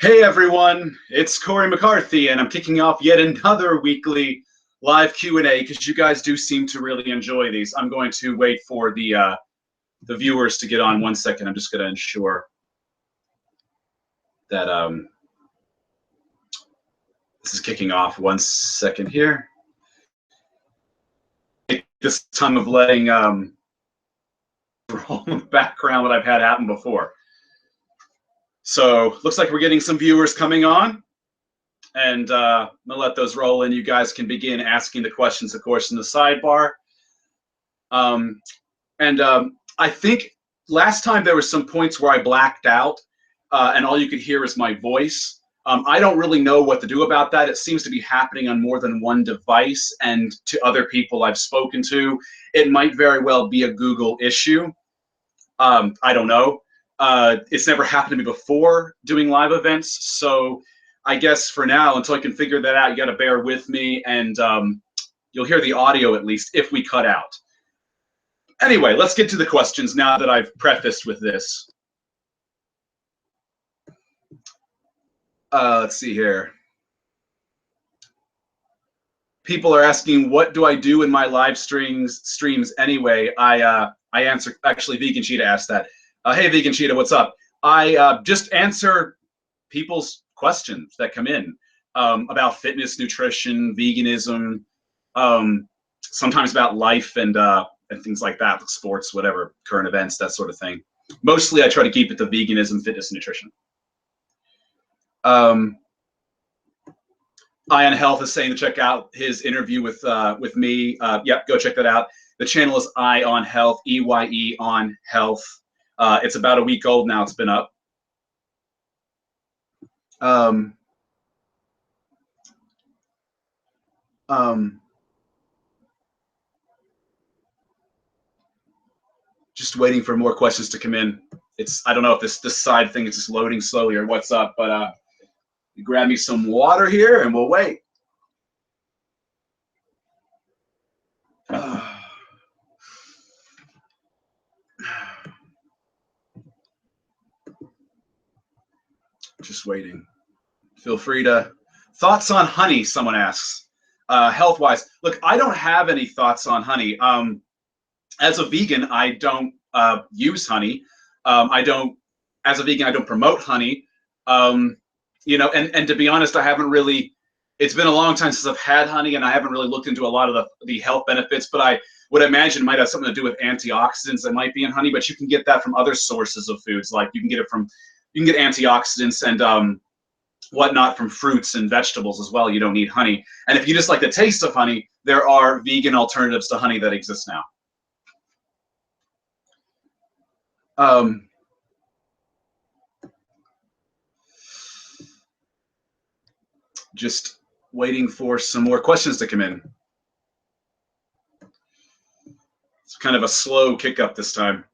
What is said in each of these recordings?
Hey everyone, it's Cory McCarthy, and I'm kicking off yet another weekly live Q&A because you guys do seem to really enjoy these. I'm going to wait for the viewers to get on 1 second. I'm just going to ensure that this is kicking off 1 second here. This time of letting roll in the background that I've had happen before. So looks like we're getting some viewers coming on, and I'm gonna let those roll in. You guys can begin asking the questions, of course, in the sidebar. I think last time there were some points where I blacked out, and all you could hear is my voice. I don't really know what to do about that. It seems to be happening on more than one device, and to other people I've spoken to, it might very well be a Google issue. I don't know. It's never happened to me before doing live events, so I guess for now, until I can figure that out, you got to bear with me, and you'll hear the audio at least if we cut out. Anyway, let's get to the questions now that I've prefaced with this. Let's see here. People are asking, what do I do in my live streams anyway? I answer, actually, Vegan Cheetah asked that. Hey, Vegan Cheetah, what's up? I just answer people's questions that come in about fitness, nutrition, veganism, sometimes about life and things like that, like sports, whatever, current events, that sort of thing. Mostly I try to keep it to veganism, fitness, nutrition. Ion Health is saying to check out his interview with me. Yep, go check that out. The channel is Ion Health, EYE on Health. It's about a week old now. It's been up. Just waiting for more questions to come in. I don't know if this side thing is just loading slowly or what's up, but grab me some water here and we'll wait. Just waiting. Feel free to. Thoughts on honey, someone asks. Health-wise, look, I don't have any thoughts on honey. As a vegan, I don't use honey. As a vegan, I don't promote honey. You know, and to be honest, I haven't really. It's been a long time since I've had honey, and I haven't really looked into a lot of the health benefits. But I would imagine it might have something to do with antioxidants that might be in honey. But you can get that from other sources of foods, like you can get antioxidants and whatnot from fruits and vegetables as well. You don't need honey. And if you just like the taste of honey, there are vegan alternatives to honey that exist now. Just waiting for some more questions to come in. It's kind of a slow kick up this time.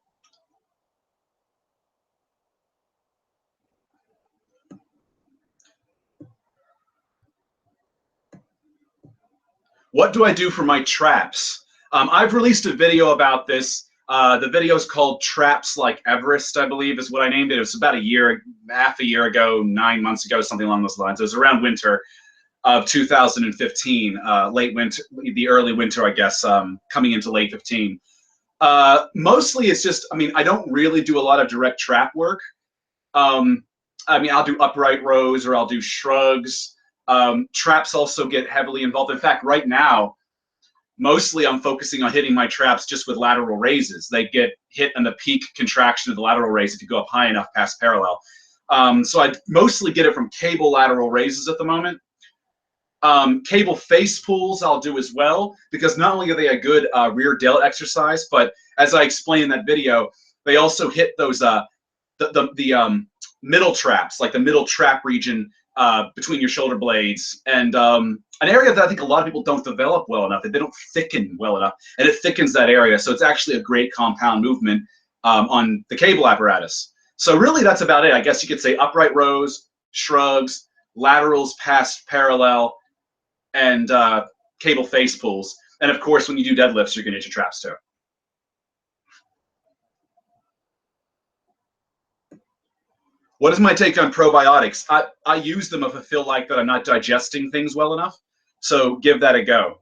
What do I do for my traps? I've released a video about this. The video is called Traps Like Everest, I believe is what I named it. It was about half a year ago, 9 months ago, something along those lines. It was around winter of 2015, late winter, the early winter, I guess, coming into late 15. Mostly it's just, I mean, I don't really do a lot of direct trap work. I mean, I'll do upright rows or I'll do shrugs. Traps also get heavily involved. In fact, right now, mostly I'm focusing on hitting my traps just with lateral raises. They get hit in the peak contraction of the lateral raise if you go up high enough past parallel. So I mostly get it from cable lateral raises at the moment. Cable face pulls I'll do as well, because not only are they a good rear delt exercise, but as I explained in that video, they also hit those the middle traps, like the middle trap region between your shoulder blades, and an area that I think a lot of people don't develop well enough, that they don't thicken well enough, and it thickens that area. So it's actually a great compound movement on the cable apparatus. So really that's about it. I guess you could say upright rows, shrugs, laterals past parallel, and cable face pulls. And of course, when you do deadlifts, you're gonna hit your traps too. What is my take on probiotics? I use them if I feel like that I'm not digesting things well enough. So give that a go.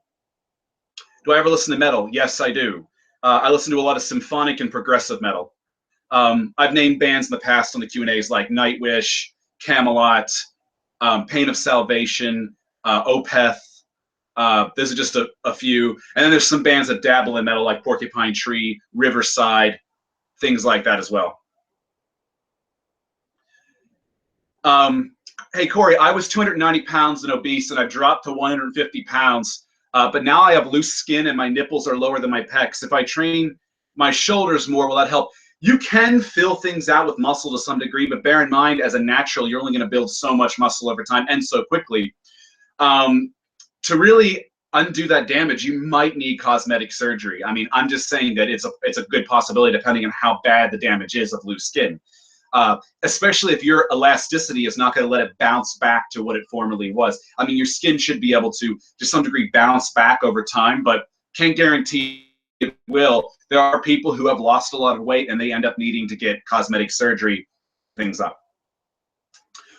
Do I ever listen to metal? Yes, I do. I listen to a lot of symphonic and progressive metal. I've named bands in the past on the Q&As like Nightwish, Camelot, Pain of Salvation, Opeth. Those are just a few. And then there's some bands that dabble in metal like Porcupine Tree, Riverside, things like that as well. Hey, Cory, I was 290 pounds and obese, and I've dropped to 150 pounds. But now I have loose skin and my nipples are lower than my pecs. If I train my shoulders more, will that help? You can fill things out with muscle to some degree, but bear in mind, as a natural, you're only going to build so much muscle over time and so quickly. To really undo that damage, you might need cosmetic surgery. I mean, I'm just saying that it's a good possibility depending on how bad the damage is of loose skin. Especially if your elasticity is not going to let it bounce back to what it formerly was. I mean, your skin should be able to some degree, bounce back over time, but can't guarantee it will. There are people who have lost a lot of weight and they end up needing to get cosmetic surgery, things up.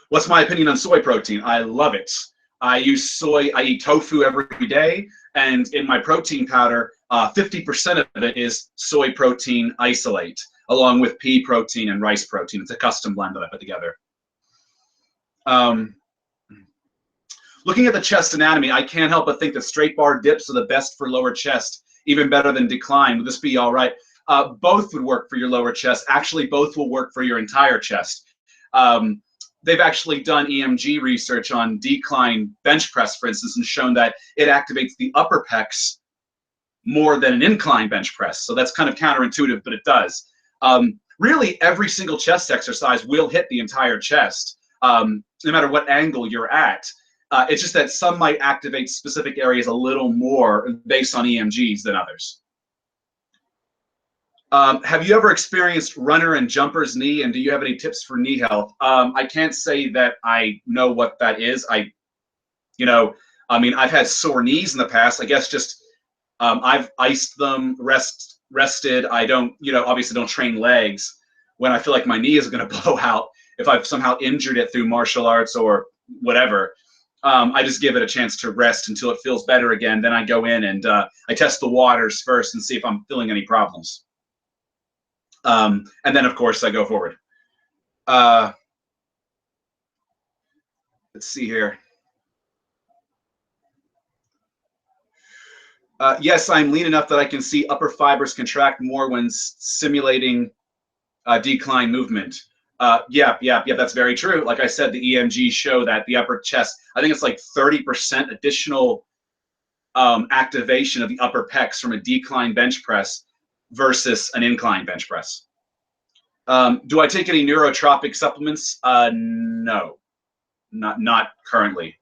What's my opinion on soy protein? I love it. I use soy, I eat tofu every day, and in my protein powder, 50% of it is soy protein isolate, along with pea protein and rice protein. It's a custom blend that I put together. Looking at the chest anatomy, I can't help but think that straight bar dips are the best for lower chest, even better than decline. Would this be all right? Both would work for your lower chest. Actually, both will work for your entire chest. They've actually done EMG research on decline bench press, for instance, and shown that it activates the upper pecs more than an incline bench press. So that's kind of counterintuitive, but it does. Really, every single chest exercise will hit the entire chest, no matter what angle you're at. It's just that some might activate specific areas a little more based on EMGs than others. Have you ever experienced runner and jumper's knee, and do you have any tips for knee health? I can't say that I know what that is. I mean, I've had sore knees in the past. I guess just I've iced them, rested. I don't, obviously don't train legs when I feel like my knee is going to blow out. If I've somehow injured it through martial arts or whatever, I just give it a chance to rest until it feels better again. Then I go in and I test the waters first and see if I'm feeling any problems. And then, of course, I go forward. Let's see here. Yes, I'm lean enough that I can see upper fibers contract more when simulating decline movement. Yeah, that's very true. Like I said, the EMG show that the upper chest, I think it's like 30% additional activation of the upper pecs from a decline bench press versus an incline bench press. Do I take any neurotropic supplements? No, not currently.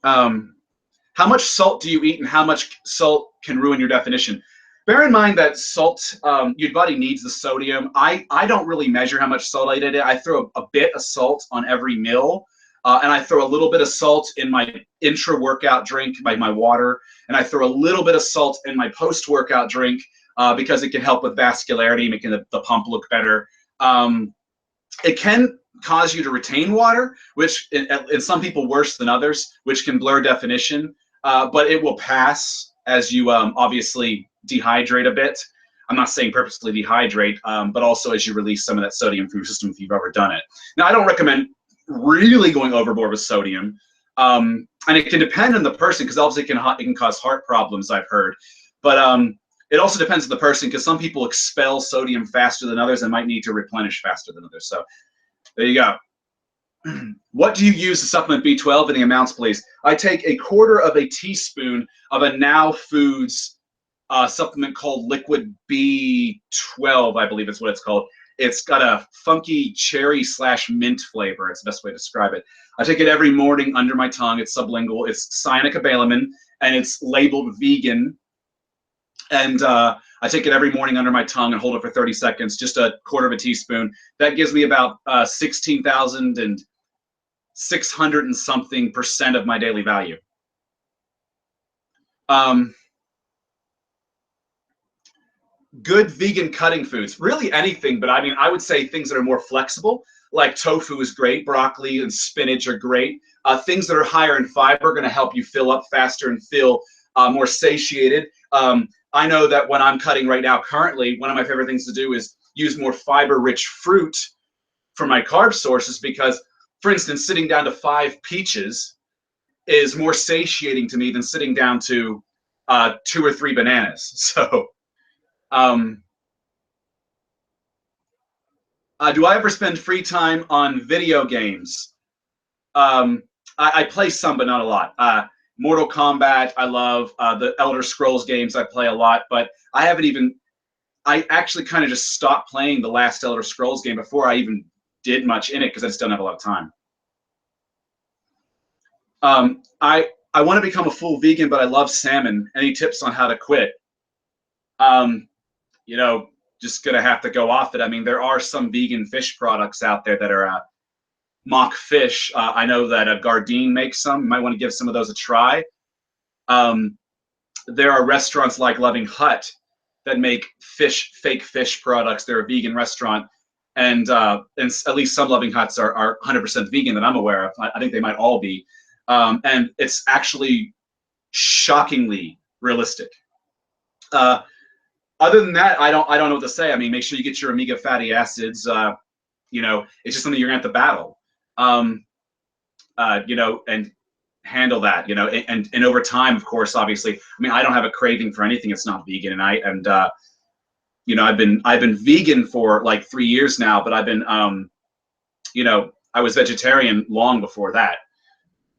How much salt do you eat, and how much salt can ruin your definition? Bear in mind that salt, your body needs the sodium. I don't really measure how much salt I eat. I throw a bit of salt on every meal, and I throw a little bit of salt in my intra-workout drink, my water, and I throw a little bit of salt in my post-workout drink because it can help with vascularity, making the pump look better. It can cause you to retain water, which in some people worse than others, which can blur definition, but it will pass as you obviously dehydrate a bit. I'm not saying purposely dehydrate, but also as you release some of that sodium through your system if you've ever done it. Now, I don't recommend really going overboard with sodium, and it can depend on the person because obviously it can cause heart problems, I've heard, but it also depends on the person because some people expel sodium faster than others and might need to replenish faster than others. So there you go. What do you use to supplement B12 and the amounts, please? I take 1/4 teaspoon of a Now Foods supplement called Liquid B12, I believe is what it's called. It's got a funky cherry/mint flavor. It's the best way to describe it. I take it every morning under my tongue. It's sublingual. It's cyanocobalamin, and it's labeled vegan. And I take it every morning under my tongue and hold it for 30 seconds, just 1/4 teaspoon. That gives me about 16,600 and something % of my daily value. good vegan cutting foods, really anything, but I mean, I would say things that are more flexible, like tofu is great, broccoli and spinach are great. Things that are higher in fiber are going to help you fill up faster and feel more satiated. I know that when I'm cutting right now, currently, one of my favorite things to do is use more fiber-rich fruit for my carb sources because, for instance, sitting down to 5 peaches is more satiating to me than sitting down to 2 or 3 bananas. So, do I ever spend free time on video games? I play some, but not a lot. Mortal Kombat, I love. The Elder Scrolls games, I play a lot, but I haven't even. I actually kind of just stopped playing the last Elder Scrolls game before I even did much in it because I just don't have a lot of time. I want to become a full vegan, but I love salmon. Any tips on how to quit? Um, you know, just gonna have to go off it. I mean, there are some vegan fish products out there that are mock fish. I know that Gardein makes some. You might want to give some of those a try. There are restaurants like Loving Hut that make fake fish products. They're a vegan restaurant, and at least some Loving Huts are 100% vegan that I'm aware of. I think they might all be, and it's actually shockingly realistic. Other than that, I don't know what to say. I mean, make sure you get your omega fatty acids. You know, it's just something you're gonna have to battle. You know, and handle that. You know, and over time, of course, obviously. I mean, I don't have a craving for anything that's not vegan, and you know, I've been vegan for like 3 years now, but I've been you know, I was vegetarian long before that,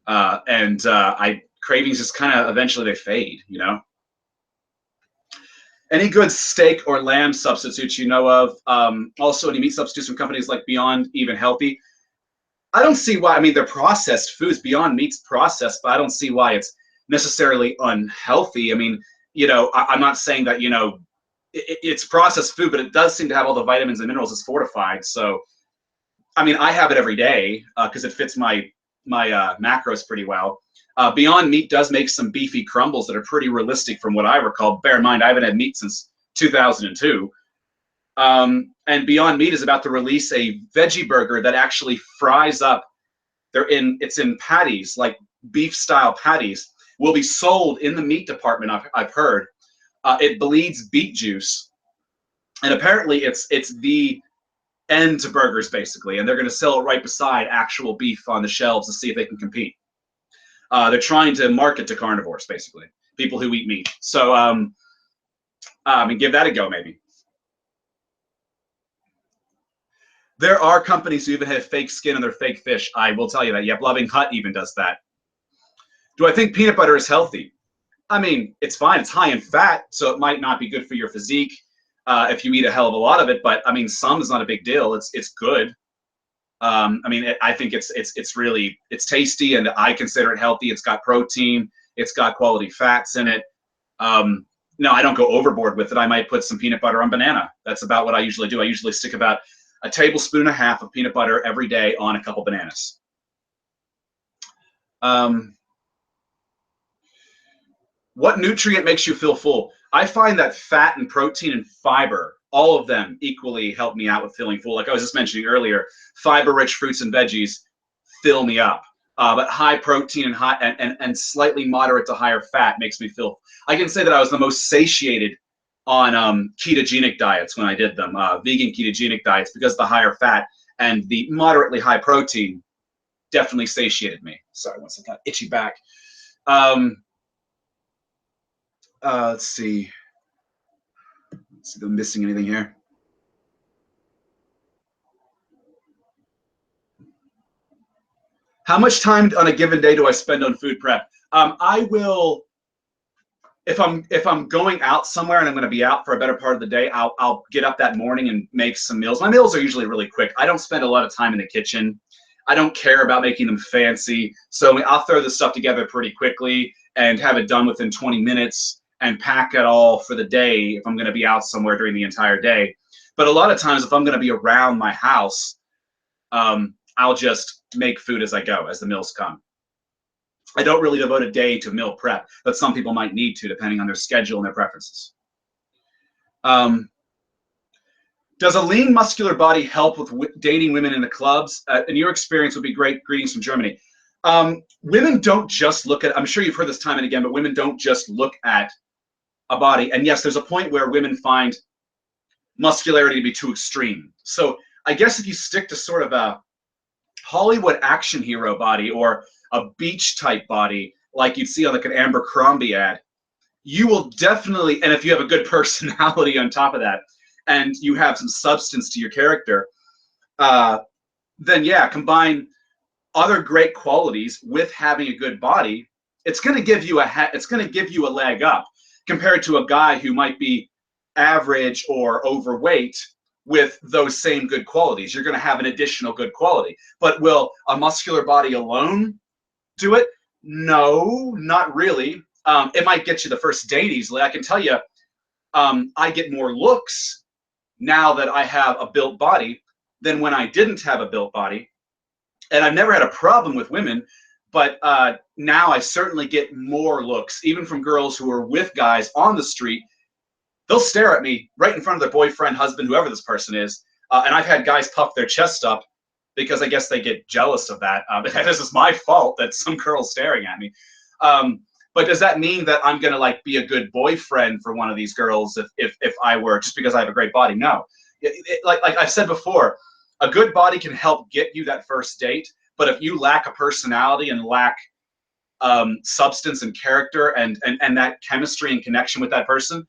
and I cravings just kind of eventually they fade. You know. Any good steak or lamb substitutes you know of? Also, any meat substitutes from companies like Beyond Even Healthy? I don't see why. I mean, they're processed foods. Beyond Meat's processed, but I don't see why it's necessarily unhealthy. I mean, you know, I'm not saying that, you know, it's processed food, but it does seem to have all the vitamins and minerals. It's fortified. So, I mean, I have it every day because it fits my macros pretty well. Beyond Meat does make some beefy crumbles that are pretty realistic from what I recall. Bear in mind, I haven't had meat since 2002. And Beyond Meat is about to release a veggie burger that actually fries up. It's in patties, like beef style patties, will be sold in the meat department. I've heard. It bleeds beet juice, and apparently it's the end to burgers basically, and they're going to sell it right beside actual beef on the shelves to see if they can compete. They're trying to market to carnivores, basically, people who eat meat. So, and give that a go, maybe. There are companies who even have fake skin on their fake fish. I will tell you that. Yep, Loving Hut even does that. Do I think peanut butter is healthy? I mean, it's fine. It's high in fat, so it might not be good for your physique if you eat a hell of a lot of it. But I mean, some is not a big deal. It's good. I mean, I think it's really tasty, and I consider it healthy. It's got protein. It's got quality fats in it. No, I don't go overboard with it. I might put some peanut butter on banana. That's about what I usually do. I usually stick about a tablespoon and a half of peanut butter every day on a couple bananas. What nutrient makes you feel full? I find that fat and protein and fiber, all of them equally help me out with feeling full. Like I was just mentioning earlier, fiber-rich fruits and veggies fill me up. But high protein and slightly moderate to higher fat makes me feel. I can say that I was the most satiated on ketogenic diets when I did them, vegan ketogenic diets, because the higher fat and the moderately high protein definitely satiated me. Sorry, once I got itchy back. Let's see. Let's see if I'm missing anything here. How much time on a given day do I spend on food prep? I will, if I'm going out somewhere and I'm going to be out for a better part of the day, I'll get up that morning and make some meals. My meals are usually really quick. I don't spend a lot of time in the kitchen. I don't care about making them fancy. So I'll throw this stuff together pretty quickly and have it done within 20 minutes and pack it all for the day if I'm going to be out somewhere during the entire day. But a lot of times if I'm going to be around my house, I'll just make food as I go, as the meals come. I don't really devote a day to meal prep, but some people might need to, depending on their schedule and their preferences. Um, does a lean, muscular body help with dating women in the clubs? In your experience, would be great. Greetings from Germany. Women don't just look at, I'm sure you've heard this time and again, but women don't just look at a body. And yes, there's a point where women find muscularity to be too extreme. So I guess if you stick to sort of a Hollywood action hero body or a beach type body, like you'd see on like an Abercrombie ad, you will definitely, and if you have a good personality on top of that, and you have some substance to your character, then yeah, combine other great qualities with having a good body. It's going to give you a leg up compared to a guy who might be average or overweight with those same good qualities. You're going to have an additional good quality. But will a muscular body alone do it? No, not really. It might get you the first date easily. I can tell you, I get more looks now that I have a built body than when I didn't have a built body. And I've never had a problem with women, but now I certainly get more looks, even from girls who are with guys on the street. They'll stare at me right in front of their boyfriend, husband, whoever this person is. And I've had guys puff their chest up because I guess they get jealous of that. This is my fault that some girl's staring at me. But does that mean that I'm going to like be a good boyfriend for one of these girls if I were, just because I have a great body? No. Like I've said before, a good body can help get you that first date. But if you lack a personality and lack substance and character and that chemistry and connection with that person,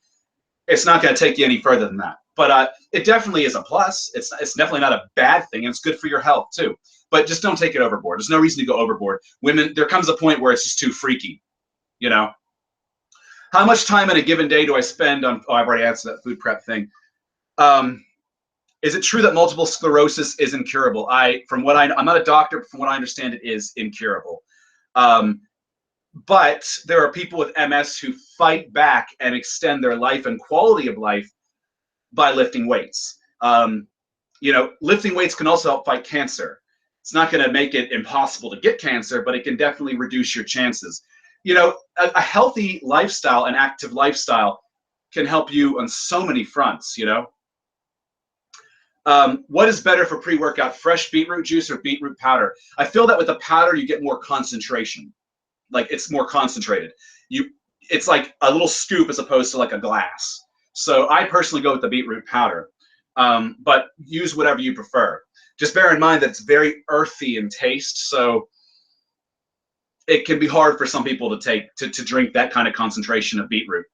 it's not going to take you any further than that. But it definitely is a plus. It's definitely not a bad thing. And it's good for your health too. But just don't take it overboard. There's no reason to go overboard. Women, there comes a point where it's just too freaky, you know? How much time in a given day do I spend on, oh, I've already answered that food prep thing. Is it true that multiple sclerosis is incurable? I'm not a doctor, but from what I understand, it is incurable. But there are people with MS who fight back and extend their life and quality of life by lifting weights. Lifting weights can also help fight cancer. It's not going to make it impossible to get cancer, but it can definitely reduce your chances. A healthy lifestyle, an active lifestyle, can help you on so many fronts, What is better for pre-workout, fresh beetroot juice or beetroot powder? I feel that with the powder, you get more concentration. Like it's more concentrated. It's like a little scoop as opposed to like a glass. So I personally go with the beetroot powder, but use whatever you prefer. Just bear in mind that it's very earthy in taste, so it can be hard for some people to drink that kind of concentration of beetroot.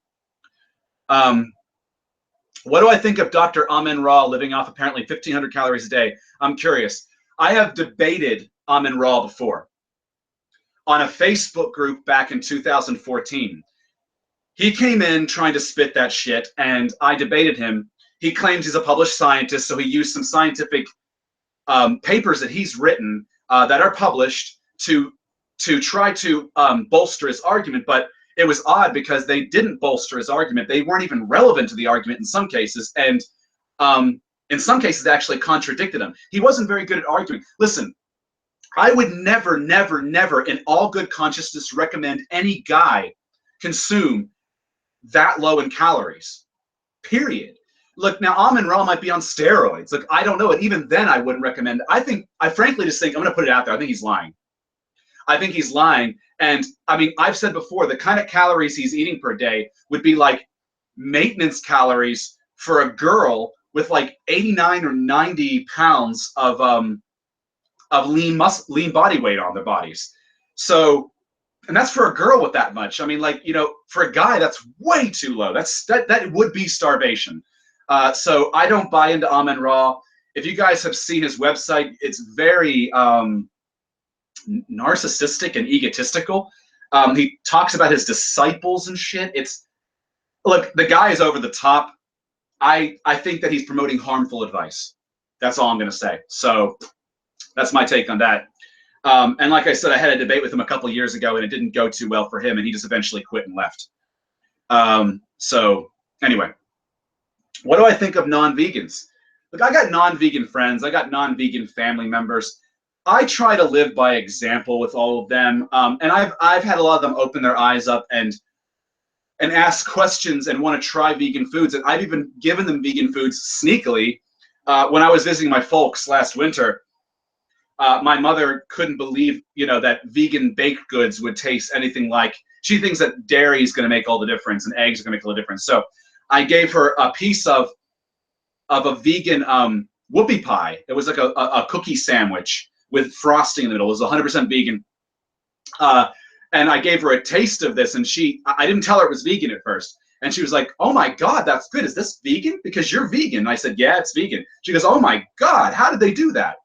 What do I think of Dr. Amin-Ra living off apparently 1,500 calories a day? I'm curious. I have debated Amin-Ra before on a Facebook group back in 2014. He came in trying to spit that shit, and I debated him. He claims he's a published scientist, so he used some scientific papers that he's written that are published to try to bolster his argument, but it was odd because they didn't bolster his argument. They weren't even relevant to the argument in some cases, and in some cases they actually contradicted him. He wasn't very good at arguing. Listen, I would never, never, never in all good consciousness recommend any guy consume that low in calories, period. Look, now Amin-Ra might be on steroids. Look, I don't know. And even then I wouldn't recommend it. I frankly just think, I'm going to put it out there, I think he's lying. I think he's lying. And I mean, I've said before, the kind of calories he's eating per day would be like maintenance calories for a girl with like 89 or 90 pounds of lean body weight on their bodies. So, and that's for a girl with that much. I mean, like, for a guy, that's way too low. That would be starvation. So I don't buy into Amin-Ra. If you guys have seen his website, it's very narcissistic and egotistical. He talks about his disciples and shit. Look, the guy is over the top. I think that he's promoting harmful advice. That's all I'm going to say. So that's my take on that. And like I said, I had a debate with him a couple years ago, and it didn't go too well for him, and he just eventually quit and left. So anyway, what do I think of non-vegans? Look, I got non-vegan friends. I got non-vegan family members. I try to live by example with all of them, and I've had a lot of them open their eyes up and and ask questions and want to try vegan foods. And I've even given them vegan foods sneakily. When I was visiting my folks last winter, my mother couldn't believe, that vegan baked goods would taste anything like. She thinks that dairy is going to make all the difference and eggs are going to make all the difference. So I gave her a piece of a vegan whoopie pie. It was like a cookie sandwich with frosting in the middle. It was 100% vegan. And I gave her a taste of this, and I didn't tell her it was vegan at first. And she was like, "Oh my God, that's good. Is this vegan? Because you're vegan." And I said, "Yeah, it's vegan." She goes, "Oh my God, how did they do that?"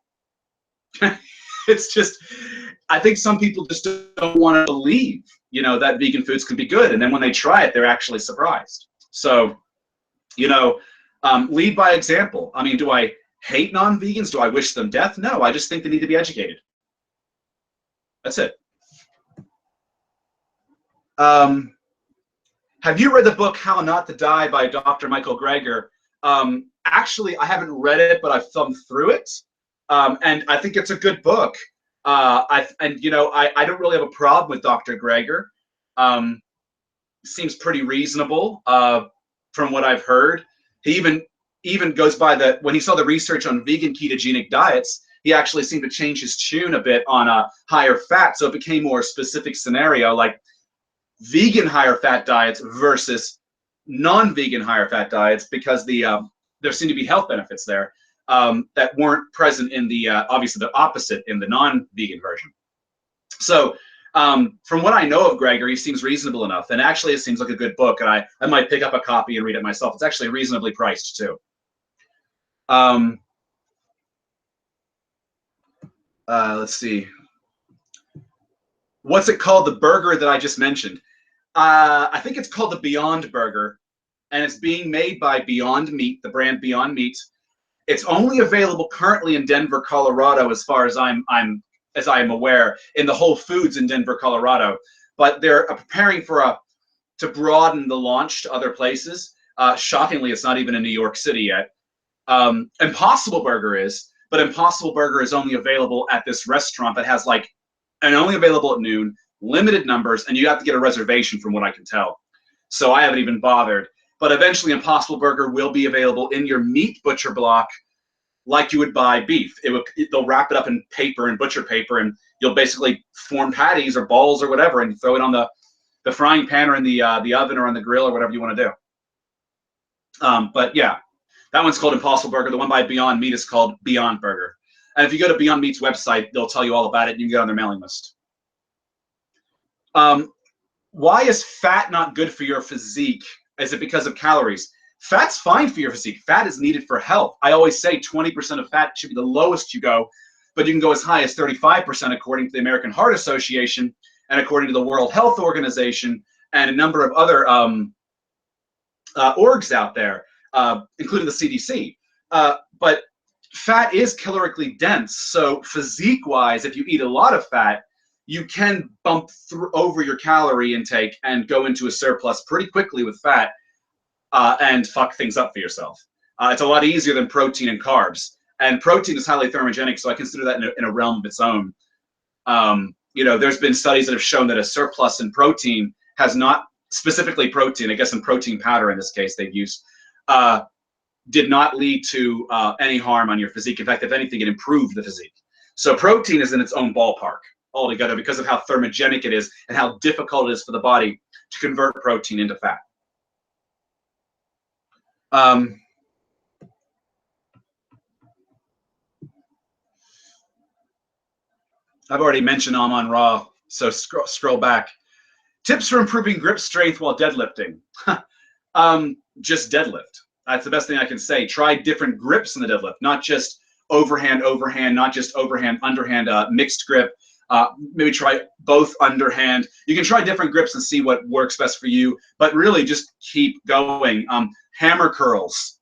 It's just, I think some people just don't want to believe, that vegan foods can be good. And then when they try it, they're actually surprised. So, lead by example. I mean, do I hate non-vegans? Do I wish them death? No, I just think they need to be educated. That's it. Have you read the book How Not to Die by Dr. Michael Greger? Actually, I haven't read it, but I've thumbed through it. And I think it's a good book. I don't really have a problem with Dr. Greger. Seems pretty reasonable from what I've heard. He even goes by when he saw the research on vegan ketogenic diets, he actually seemed to change his tune a bit on higher fat. So it became more specific scenario, like vegan higher fat diets versus non-vegan higher fat diets, because there seem to be health benefits there that weren't present in the obviously the opposite in the non-vegan version. So from what I know of Greger, he seems reasonable enough, and actually it seems like a good book, and I might pick up a copy and read it myself. It's actually reasonably priced too. Let's see. What's it called? The burger that I just mentioned. I think it's called the Beyond Burger, and it's being made by Beyond Meat, the brand Beyond Meat. It's only available currently in Denver, Colorado, as far as I'm aware, in the Whole Foods in Denver, Colorado. But they're preparing to broaden the launch to other places. Shockingly, it's not even in New York City yet. Impossible Burger is, but Impossible Burger is only available at this restaurant that has and only available at noon, limited numbers, and you have to get a reservation from what I can tell. So I haven't even bothered. But eventually Impossible Burger will be available in your meat butcher block like you would buy beef. They'll wrap it up in paper and butcher paper, and you'll basically form patties or balls or whatever, and you throw it on the frying pan or in the oven or on the grill or whatever you want to do. But yeah, that one's called Impossible Burger. The one by Beyond Meat is called Beyond Burger. And if you go to Beyond Meat's website, they'll tell you all about it. You can get on their mailing list. Why is fat not good for your physique? Is it because of calories? Fat's fine for your physique. Fat is needed for health. I always say 20% of fat should be the lowest you go, but you can go as high as 35% according to the American Heart Association and according to the World Health Organization and a number of other orgs out there, including the CDC. But fat is calorically dense, so physique-wise, if you eat a lot of fat, you can bump over your calorie intake and go into a surplus pretty quickly with fat and fuck things up for yourself. It's a lot easier than protein and carbs. And protein is highly thermogenic, so I consider that in a realm of its own. There's been studies that have shown that a surplus in protein has not, specifically protein, I guess in protein powder in this case they've used, did not lead to any harm on your physique. In fact, if anything, it improved the physique. So protein is in its own ballpark altogether because of how thermogenic it is and how difficult it is for the body to convert protein into fat. I've already mentioned Amon Ra, so scroll back. Tips for improving grip strength while deadlifting. Just deadlift. That's the best thing I can say. Try different grips in the deadlift, not just overhand, not just overhand, underhand, mixed grip. Maybe try both underhand. You can try different grips and see what works best for you, but really just keep going. Hammer curls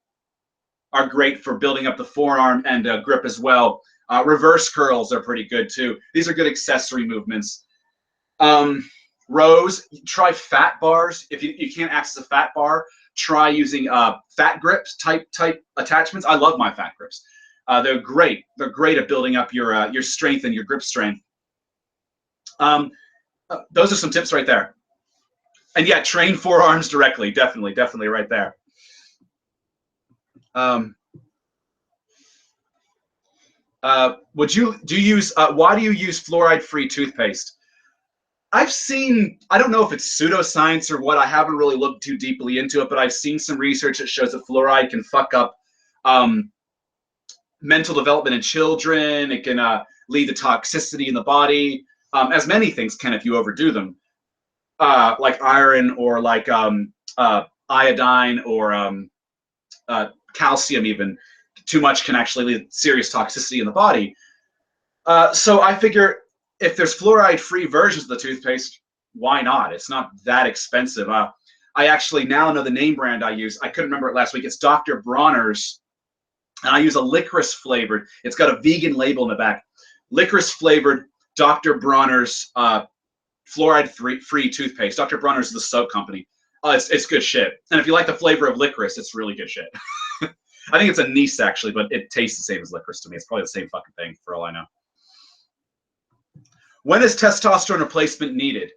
are great for building up the forearm and grip as well. Reverse curls are pretty good too. These are good accessory movements. Rows, try fat bars. If you can't access a fat bar, try using fat grips type attachments. I love my fat grips. They're great. They're great at building up your strength and your grip strength. Those are some tips right there. And yeah, train forearms directly. Definitely right there. Do you use, why do you use fluoride-free toothpaste? I've seen, I don't know if it's pseudoscience or what, I haven't really looked too deeply into it, but I've seen some research that shows that fluoride can fuck up mental development in children. It can lead to toxicity in the body, as many things can if you overdo them, like iron or like iodine or calcium even. Too much can actually lead to serious toxicity in the body. So I figure if there's fluoride-free versions of the toothpaste, why not? It's not that expensive. I actually now know the name brand I use. I couldn't remember it last week. It's Dr. Bronner's, and I use a licorice flavored. It's got a vegan label in the back. Licorice flavored Dr. Bronner's fluoride-free toothpaste. Dr. Bronner's is the soap company. It's good shit. And if you like the flavor of licorice, it's really good shit. I think it's anise actually, but it tastes the same as licorice to me. It's probably the same fucking thing for all I know. When is testosterone replacement needed?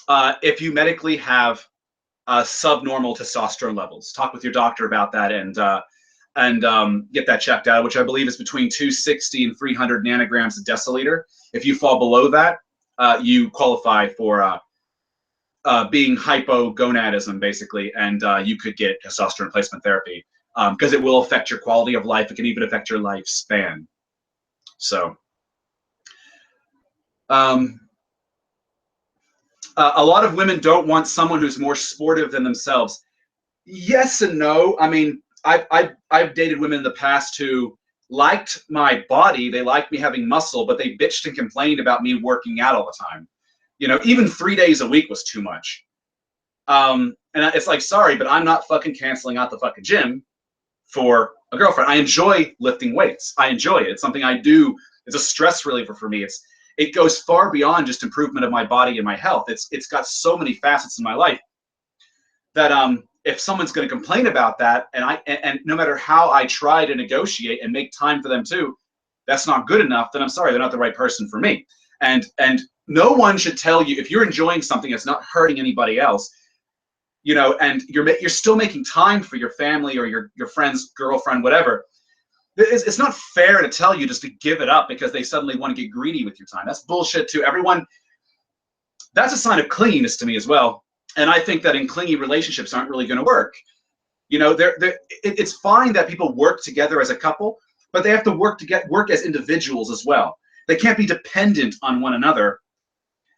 If you medically have subnormal testosterone levels, talk with your doctor about that and get that checked out, which I believe is between 260 and 300 nanograms a deciliter. If you fall below that, you qualify for being hypogonadism, basically, and you could get testosterone replacement therapy because it will affect your quality of life. It can even affect your lifespan. So. A lot of women don't want someone who's more sportive than themselves. Yes and no. I mean, I've dated women in the past who liked my body. They liked me having muscle, but they bitched and complained about me working out all the time. You know, even 3 days a week was too much. And it's like, sorry, but I'm not fucking canceling out the fucking gym for a girlfriend. I enjoy lifting weights. I enjoy it. It's something I do. It's a stress reliever for me. It goes far beyond just improvement of my body and my health. It's got so many facets in my life that if someone's going to complain about that, and no matter how I try to negotiate and make time for them too, that's not good enough, then I'm sorry, they're not the right person for me. And no one should tell you, if you're enjoying something that's not hurting anybody else, you know, and you're still making time for your family or your friend's girlfriend, whatever. It's not fair to tell you just to give it up because they suddenly want to get greedy with your time. That's bullshit too. Everyone, that's a sign of clinginess to me as well. And I think that in clingy relationships aren't really going to work. You know, it's fine that people work together as a couple, but they have to work as individuals as well. They can't be dependent on one another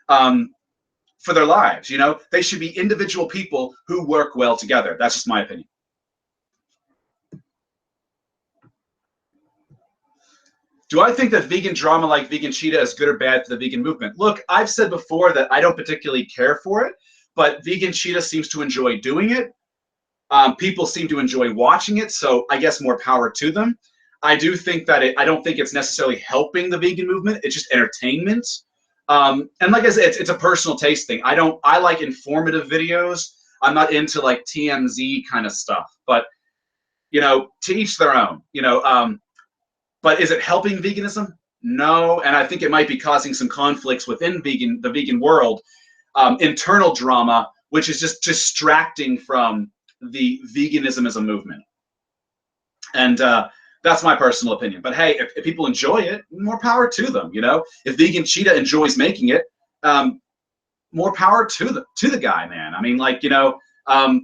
for their lives. You know, they should be individual people who work well together. That's just my opinion. Do I think that vegan drama like Vegan Cheetah is good or bad for the vegan movement? Look, I've said before that I don't particularly care for it, but Vegan Cheetah seems to enjoy doing it. People seem to enjoy watching it, so I guess more power to them. I do think that I don't think it's necessarily helping the vegan movement. It's just entertainment. And like I said, it's a personal taste thing. I like informative videos. I'm not into like TMZ kind of stuff, but you know, to each their own, you know, but is it helping veganism? No, and I think it might be causing some conflicts within the vegan world, internal drama, which is just distracting from the veganism as a movement. And that's my personal opinion. But hey, if people enjoy it, more power to them. You know, if Vegan Cheetah enjoys making it, more power to the guy, man. I mean, like, you know, I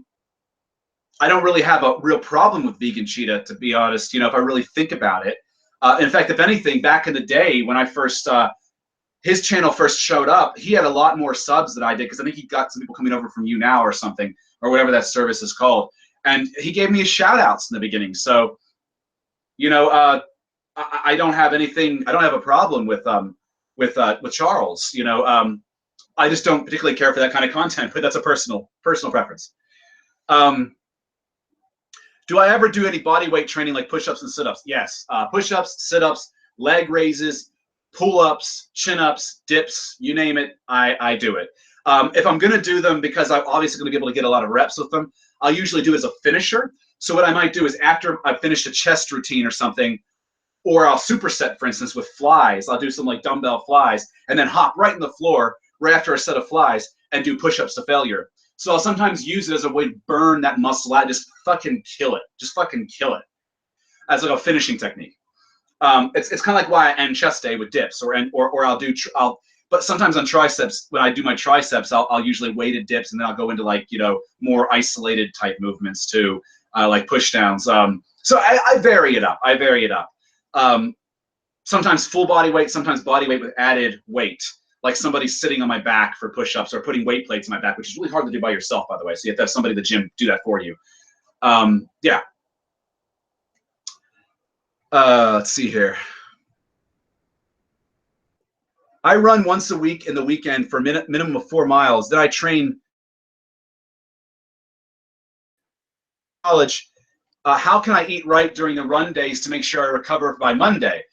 don't really have a real problem with Vegan Cheetah, to be honest. You know, if I really think about it. In fact, if anything, back in the day when I first, his channel first showed up, he had a lot more subs than I did because I think he got some people coming over from YouNow or something, or whatever that service is called. And he gave me shout outs in the beginning. So, you know, I don't have anything, I don't have a problem with Charles, you know. I just don't particularly care for that kind of content, but that's a personal preference. Do I ever do any body weight training like push-ups and sit-ups? Yes. Push-ups, sit-ups, leg raises, pull-ups, chin-ups, dips, you name it, I do it. If I'm going to do them, because I'm obviously going to be able to get a lot of reps with them, I'll usually do it as a finisher. So what I might do is after I've finished a chest routine or something, or I'll superset, for instance, with flies. I'll do some like dumbbell flies and then hop right in the floor right after a set of flies and do push-ups to failure. So I'll sometimes use it as a way to burn that muscle out, just fucking kill it. Just fucking kill it. As like a finishing technique. It's kind of like why I end chest day with dips, or but sometimes on triceps, when I do my triceps, I'll usually weighted dips, and then I'll go into like, you know, more isolated type movements too, like push downs. So I vary it up. I vary it up. Sometimes full body weight, sometimes body weight with added weight, like somebody sitting on my back for push-ups, or putting weight plates on my back, which is really hard to do by yourself, by the way. So you have to have somebody at the gym do that for you. Yeah. Let's see here. I run once a week in the weekend for a minimum of 4 miles. Then I train college. How can I eat right during the run days to make sure I recover by Monday?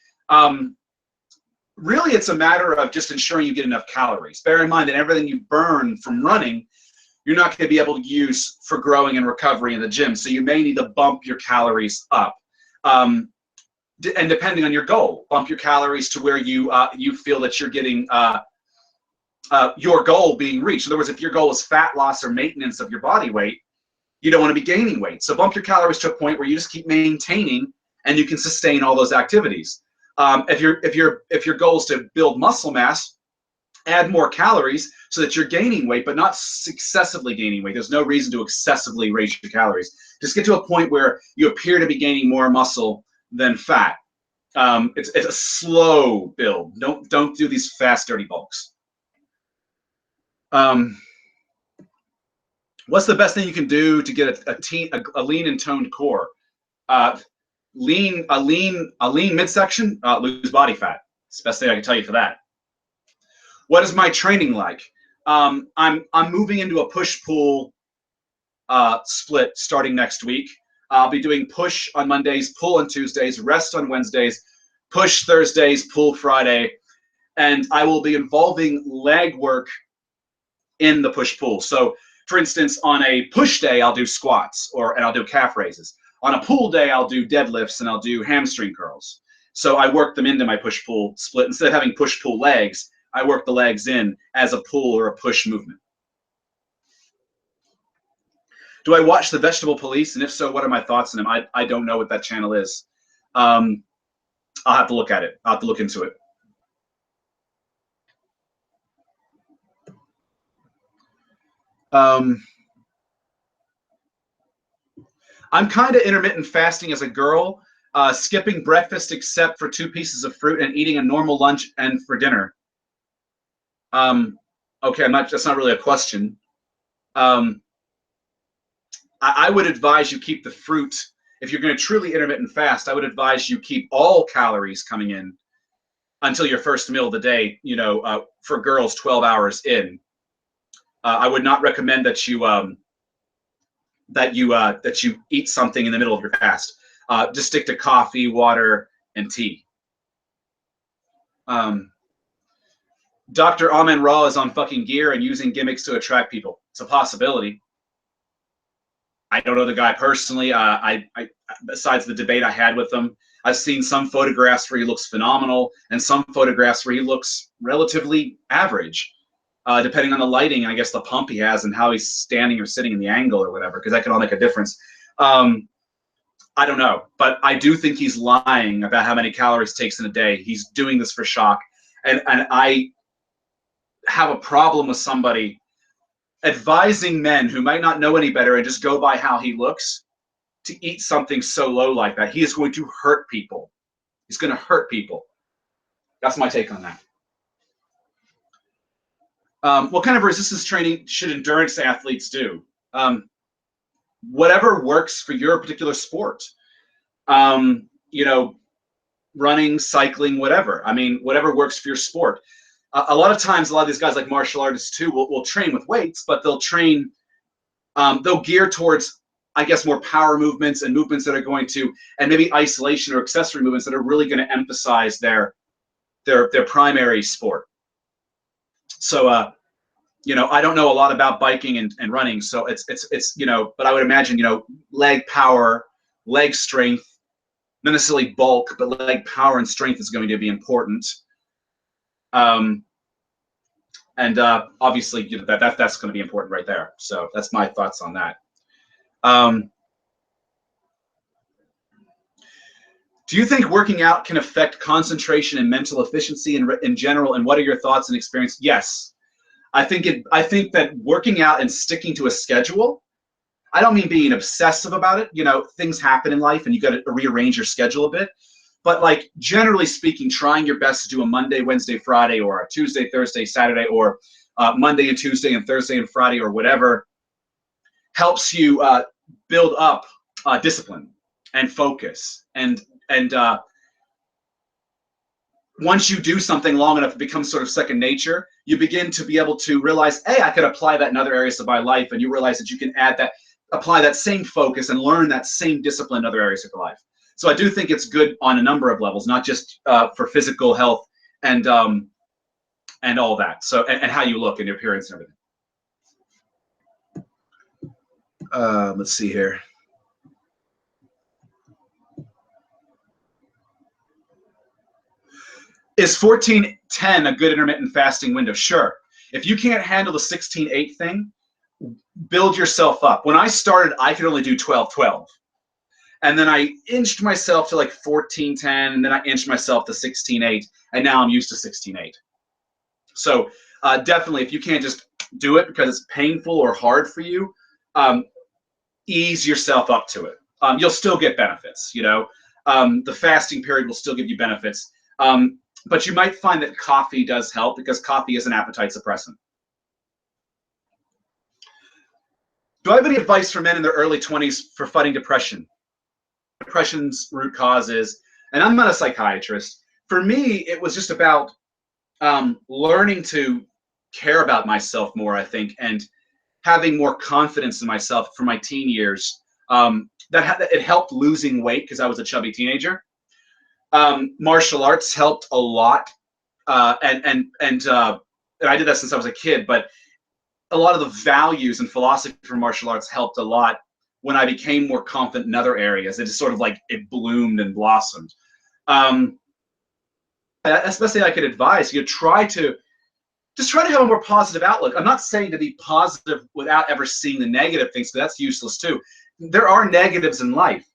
Really, it's a matter of just ensuring you get enough calories. Bear in mind that everything you burn from running, you're not going to be able to use for growing and recovery in the gym. So you may need to bump your calories up. And depending on your goal, bump your calories to where you feel that you're getting your goal being reached. In other words, if your goal is fat loss or maintenance of your body weight, you don't want to be gaining weight. So bump your calories to a point where you just keep maintaining and you can sustain all those activities. If your goal is to build muscle mass, add more calories so that you're gaining weight, but not excessively gaining weight. There's no reason to excessively raise your calories. Just get to a point where you appear to be gaining more muscle than fat. It's a slow build. Don't do these fast, dirty bulks. What's the best thing you can do to get a lean and toned core? A lean midsection, lose body fat. It's the best thing I can tell you for that. What is my training like? I'm moving into a push-pull split starting next week. I'll be doing push on Mondays, pull on Tuesdays, rest on Wednesdays, push Thursdays, pull Friday, and I will be involving leg work in the push-pull. So, for instance, on a push day, I'll do squats and I'll do calf raises. On a pull day, I'll do deadlifts and I'll do hamstring curls. So I work them into my push-pull split. Instead of having push-pull legs, I work the legs in as a pull or a push movement. Do I watch The Vegetable Police? And if so, what are my thoughts on him? I don't know what that channel is. I'll have to look at it. I'll have to look into it. I'm kind of intermittent fasting as a girl, skipping breakfast except for 2 pieces of fruit and eating a normal lunch and for dinner. Okay, that's not really a question. I would advise you keep the fruit. If you're going to truly intermittent fast, I would advise you keep all calories coming in until your first meal of the day, you know, for girls, 12 hours in. I would not recommend that you eat something in the middle of your fast. Just stick to coffee, water, and tea. Dr. Amen Ra is on fucking gear and using gimmicks to attract people. It's a possibility. I don't know the guy personally. Besides the debate I had with him, I've seen some photographs where he looks phenomenal and some photographs where he looks relatively average, depending on the lighting and I guess the pump he has and how he's standing or sitting in the angle or whatever, because that can all make a difference. I don't know, but I do think he's lying about how many calories he takes in a day. He's doing this for shock. And I have a problem with somebody advising men who might not know any better and just go by how he looks to eat something so low like that. He is going to hurt people. He's going to hurt people. That's my take on that. What kind of resistance training should endurance athletes do? Whatever works for your particular sport. You know, running, cycling, whatever. I mean, whatever works for your sport. A lot of times, a lot of these guys, like martial artists too, will train with weights, but they'll train, they'll gear towards, I guess, more power movements and movements that are going to, and maybe isolation or accessory movements that are really going to emphasize their primary sport. So, you know, I don't know a lot about biking and running, so it's you know, but I would imagine, you know, leg power, leg strength, not necessarily bulk, but leg power and strength is going to be important. And obviously, you know, that's going to be important right there. So that's my thoughts on that. Do you think working out can affect concentration and mental efficiency in general? And what are your thoughts and experience? Yes, I think that working out and sticking to a schedule. I don't mean being obsessive about it. You know, things happen in life, and you got to rearrange your schedule a bit. But like generally speaking, trying your best to do a Monday, Wednesday, Friday, or a Tuesday, Thursday, Saturday, or Monday and Tuesday and Thursday and Friday, or whatever, helps you build up discipline and focus. And once you do something long enough, it becomes sort of second nature. You begin to be able to realize, hey, I could apply that in other areas of my life, and you realize that you can apply that same focus and learn that same discipline in other areas of your life. So I do think it's good on a number of levels, not just for physical health and all that. So and how you look and your appearance and everything. Let's see here. Is 14-10 a good intermittent fasting window? Sure. If you can't handle the 16-8 thing, build yourself up. When I started, I could only do 12-12. And then I inched myself to like 14-10, and then I inched myself to 16-8, and now I'm used to 16-8. So definitely, if you can't just do it because it's painful or hard for you, ease yourself up to it. You'll still get benefits, you know. The fasting period will still give you benefits. But you might find that coffee does help because coffee is an appetite suppressant. Do I have any advice for men in their early 20s for fighting depression? Depression's root causes, and I'm not a psychiatrist. For me, it was just about learning to care about myself more, I think, and having more confidence in myself for my teen years. It helped losing weight because I was a chubby teenager. Martial arts helped a lot, and I did that since I was a kid. But a lot of the values and philosophy from martial arts helped a lot when I became more confident in other areas. It just sort of like it bloomed and blossomed. That's the best thing I could advise. You try to have a more positive outlook. I'm not saying to be positive without ever seeing the negative things, because that's useless too. There are negatives in life.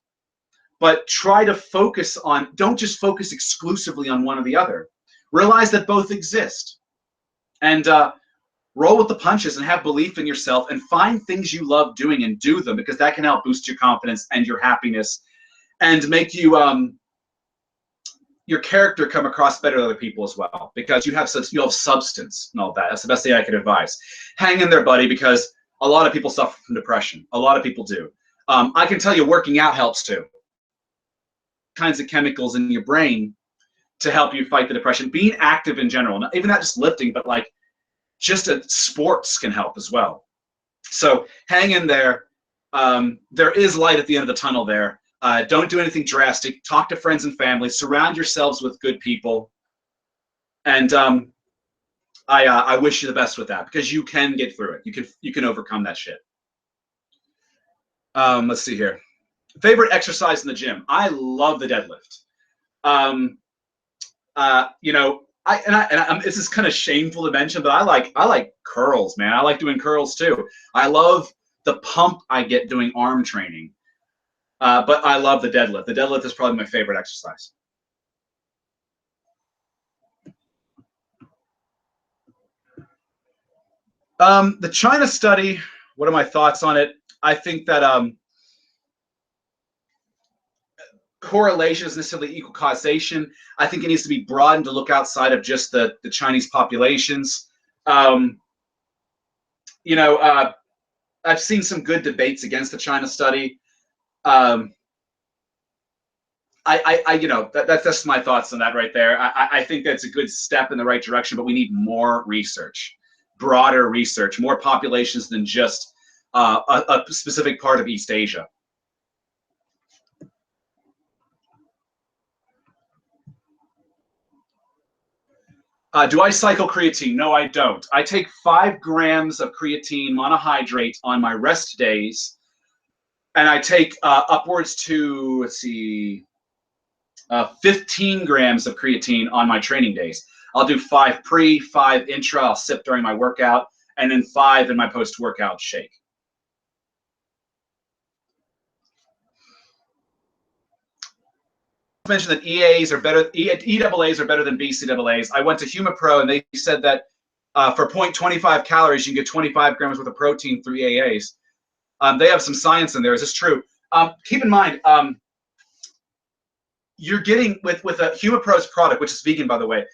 But try to focus on, don't just focus exclusively on one or the other. Realize that both exist. And roll with the punches and have belief in yourself and find things you love doing and do them, because that can help boost your confidence and your happiness and make you your character come across better to other people as well, because you have substance and all that. That's the best thing I could advise. Hang in there, buddy, because a lot of people suffer from depression. A lot of people do. I can tell you working out helps too. Kinds of chemicals in your brain to help you fight the depression. Being active in general, even not just lifting, but like just sports can help as well. So hang in there. There is light at the end of the tunnel there. Don't do anything drastic. Talk to friends and family. Surround yourselves with good people. And I wish you the best with that, because you can get through it. You can overcome that shit. Let's see here. Favorite exercise in the gym? I love the deadlift. You know, this is kind of shameful to mention, but I like curls, man. I like doing curls too. I love the pump I get doing arm training. But I love the deadlift. The deadlift is probably my favorite exercise. The China study, what are my thoughts on it? I think that correlation isn't necessarily equal causation. I think it needs to be broadened to look outside of just the Chinese populations. You know, I've seen some good debates against the China study. You know, that's my thoughts on that right there. I think that's a good step in the right direction, but we need more research, broader research, more populations than just a specific part of East Asia. Do I cycle creatine? No, I don't. I take 5 grams of creatine monohydrate on my rest days, and I take upwards to, let's see, 15 grams of creatine on my training days. I'll do 5 pre, 5 intra, I'll sip during my workout, and then 5 in my post-workout shake. Mentioned that EAAs are better, EAAs are better than BCAAs. I went to HumaPro and they said that for 0.25 calories, you can get 25 grams worth of protein through EAAs. They have some science in there. Is this true? Keep in mind, you're getting with a HumaPro's product, which is vegan, by the way,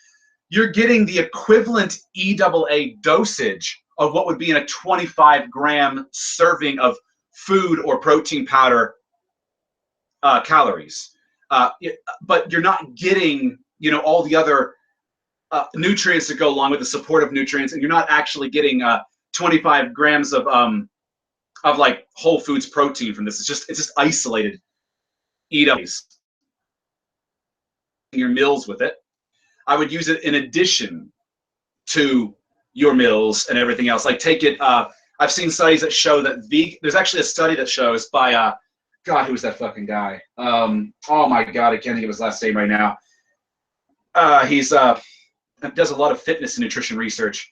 you're getting the equivalent EAA dosage of what would be in a 25-gram serving of food or protein powder calories. But you're not getting, you know, all the other nutrients that go along with the supportive nutrients, and you're not actually getting 25 grams of like whole foods protein from this. It's just isolated EAAs. Your meals with it. I would use it in addition to your meals and everything else. Like take it. I've seen studies that show that there's actually a study that shows by God, who was that fucking guy? Oh my God, I can't think of his last name right now. He's does a lot of fitness and nutrition research.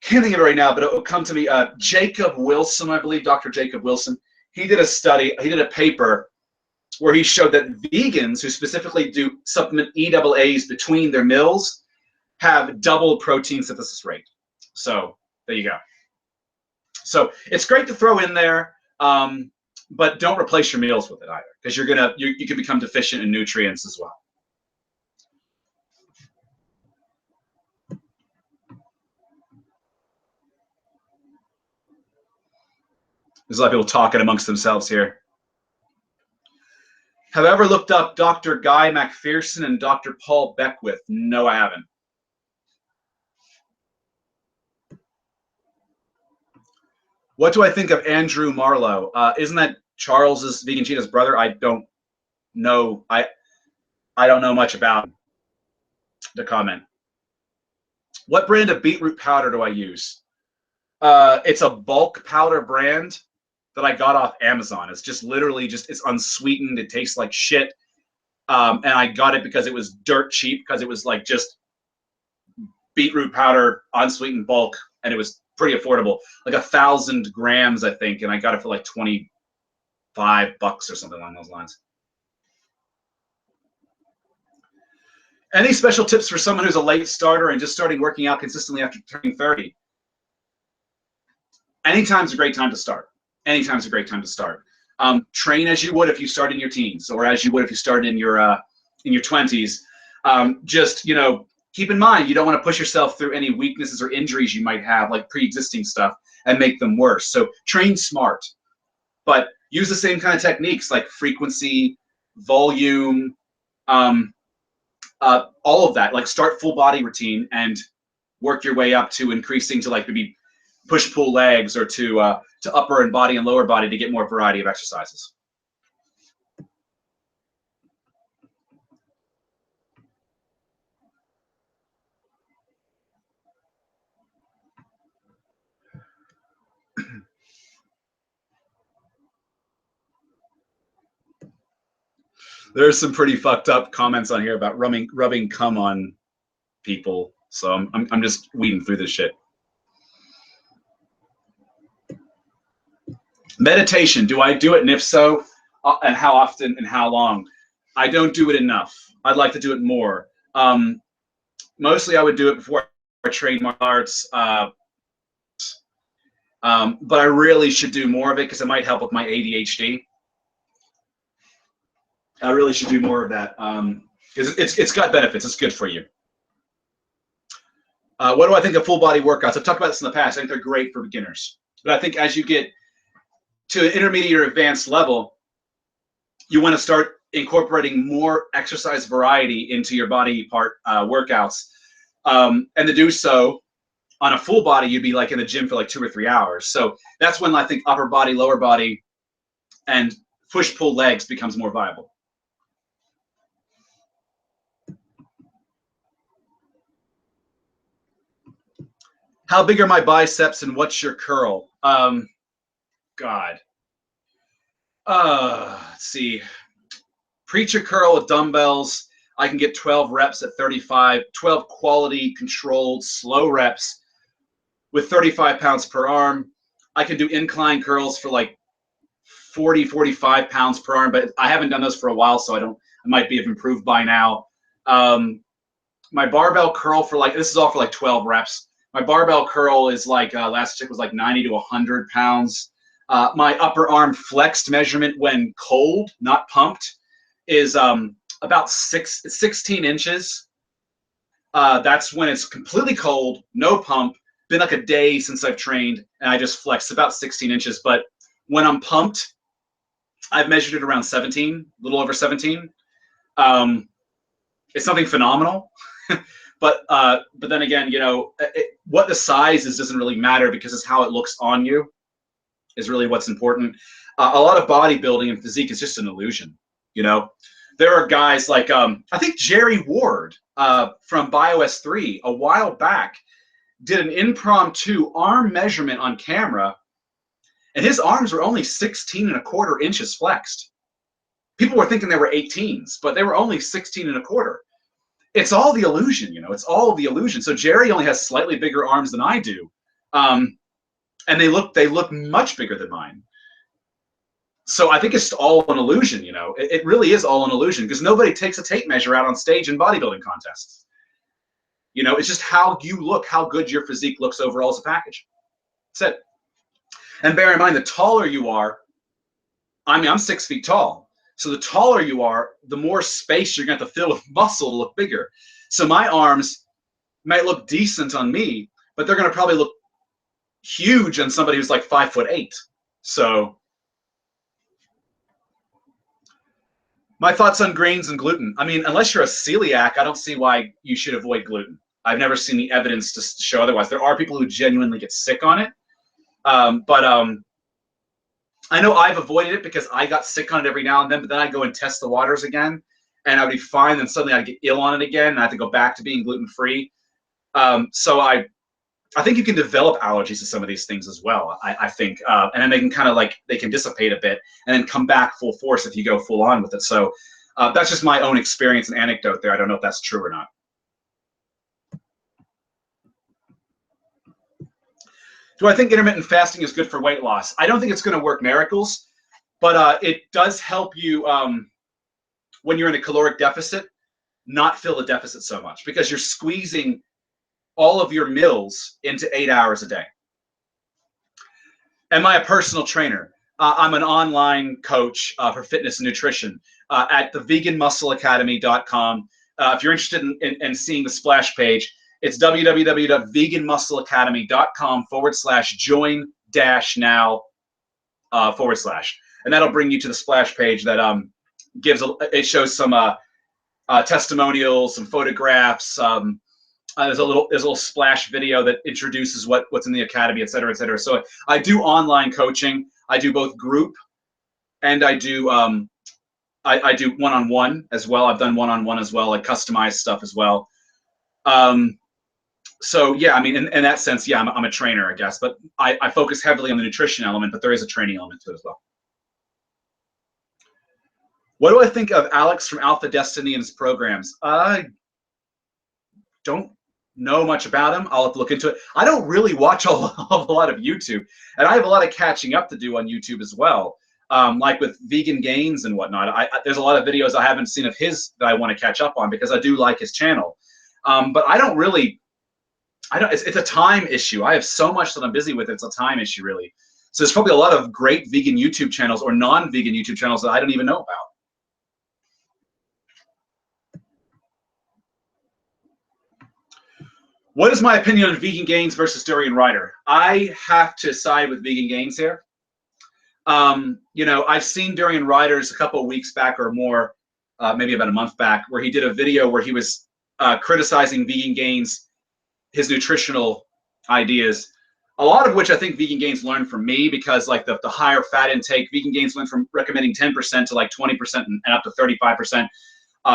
Can't think of it right now, but it will come to me. Jacob Wilson, I believe, Dr. Jacob Wilson. He did a study. He did a paper where he showed that vegans who specifically do supplement EAAs between their meals have double protein synthesis rate. So there you go. So it's great to throw in there, but don't replace your meals with it either, because you can become deficient in nutrients as well. There's a lot of people talking amongst themselves here. Have I ever looked up Dr. Guy McPherson and Dr. Paul Beckwith? No, I haven't. What do I think of Andrew Marlowe? Isn't that Charles's Vegan Cheetah's brother? I don't know. I don't know much about the comment. What brand of beetroot powder do I use? It's a bulk powder brand that I got off Amazon. It's just literally it's unsweetened. It tastes like shit. And I got it because it was dirt cheap, because it was like just beetroot powder, unsweetened bulk, and it was pretty affordable, like 1,000 grams, I think, and I got it for like $25 or something along those lines. Any special tips for someone who's a late starter and just starting working out consistently after turning 30? Anytime's a great time to start. Anytime's a great time to start. Train as you would if you started in your teens, or as you would if you started in your 20s. Just, you know, keep in mind, you don't want to push yourself through any weaknesses or injuries you might have, like pre-existing stuff, and make them worse. So train smart, but use the same kind of techniques like frequency, volume, all of that. Like start full body routine and work your way up to increasing to like maybe push-pull legs, or to upper and body and lower body to get more variety of exercises. There's some pretty fucked up comments on here about rubbing cum on people, so I'm just weeding through this shit. Meditation, do I do it, and if so, and how often and how long? I don't do it enough. I'd like to do it more. Mostly I would do it before I train martial arts, but I really should do more of it because it might help with my ADHD. I really should do more of that because it's got benefits. It's good for you. What do I think of full body workouts? I've talked about this in the past. I think they're great for beginners, but I think as you get to an intermediate or advanced level, you want to start incorporating more exercise variety into your body part workouts, and to do so on a full body, you'd be like in the gym for like 2 or 3 hours. So that's when I think upper body, lower body, and push-pull legs becomes more viable. How big are my biceps and what's your curl? God. Let's see. preacher curl with dumbbells. I can get 12 reps at 35, 12 quality controlled slow reps with 35 pounds per arm. I can do incline curls for like 40, 45 pounds per arm, but I haven't done those for a while, so I might be improved by now. My barbell curl for like, this is all for like 12 reps. My barbell curl is like, last check was like 90 to 100 pounds. My upper arm flexed measurement when cold, not pumped, is about 16 inches. That's when it's completely cold, no pump, been like a day since I've trained, and I just flexed about 16 inches. But when I'm pumped, I've measured it around 17, a little over 17. It's something phenomenal. But then again, you know, what the size is doesn't really matter, because it's how it looks on you is really what's important. A lot of bodybuilding and physique is just an illusion, you know. There are guys like, I think Jerry Ward from BioS3 a while back did an impromptu arm measurement on camera, and his arms were only 16.25 inches flexed. People were thinking they were 18s, but they were only 16.25. It's all the illusion, you know. It's all the illusion. So Jerry only has slightly bigger arms than I do, and they look much bigger than mine. So I think it's all an illusion, you know. It really is all an illusion, because nobody takes a tape measure out on stage in bodybuilding contests. You know, it's just how you look, how good your physique looks overall as a package. That's it. And bear in mind, the taller you are, I mean, I'm 6 feet tall. So the taller you are, the more space you're going to have to fill with muscle to look bigger. So my arms might look decent on me, but they're going to probably look huge on somebody who's like 5'8". So my thoughts on grains and gluten. I mean, unless you're a celiac, I don't see why you should avoid gluten. I've never seen the evidence to show otherwise. There are people who genuinely get sick on it. But I know I've avoided it because I got sick on it every now and then, but then I'd go and test the waters again, and I'd be fine. Then suddenly I'd get ill on it again, and I have to go back to being gluten-free. So I think you can develop allergies to some of these things as well, I think. And then they can kind of like, they can dissipate a bit and then come back full force if you go full on with it. So that's just my own experience and anecdote there. I don't know if that's true or not. Do I think intermittent fasting is good for weight loss? I don't think it's going to work miracles, but it does help you when you're in a caloric deficit, not fill the deficit so much, because you're squeezing all of your meals into 8 hours a day. Am I a personal trainer? I'm an online coach for fitness and nutrition at the veganmuscleacademy.com. If you're interested in seeing the splash page, it's www.veganmuscleacademy.com/join-now/. And that'll bring you to the splash page that it shows some testimonials, some photographs. There's a little splash video that introduces what's in the academy, et cetera, et cetera. So I do online coaching. I do both group, and I do one-on-one as well. I've done one-on-one as well, like customized stuff as well. So yeah, I mean, in that sense, yeah, I'm a trainer, I guess. But I focus heavily on the nutrition element, but there is a training element to it as well. What do I think of Alex from Alpha Destiny and his programs? I don't know much about him. I'll have to look into it. I don't really watch a lot of YouTube, and I have a lot of catching up to do on YouTube as well, like with vegan gains and whatnot. There's a lot of videos I haven't seen of his that I want to catch up on, because I do like his channel. But I don't really, it's a time issue. I have so much that I'm busy with. It's a time issue, really. So there's probably a lot of great vegan YouTube channels or non-vegan YouTube channels that I don't even know about. What is my opinion on vegan gains versus Durian Ryder? I have to side with vegan gains here. You know, I've seen Durian Ryder's a couple of weeks back or more, maybe about a month back, where he did a video where he was criticizing vegan gains, his nutritional ideas, a lot of which I think vegan gains learned from me, because like the higher fat intake, vegan gains went from recommending 10% to like 20% and up to 35%.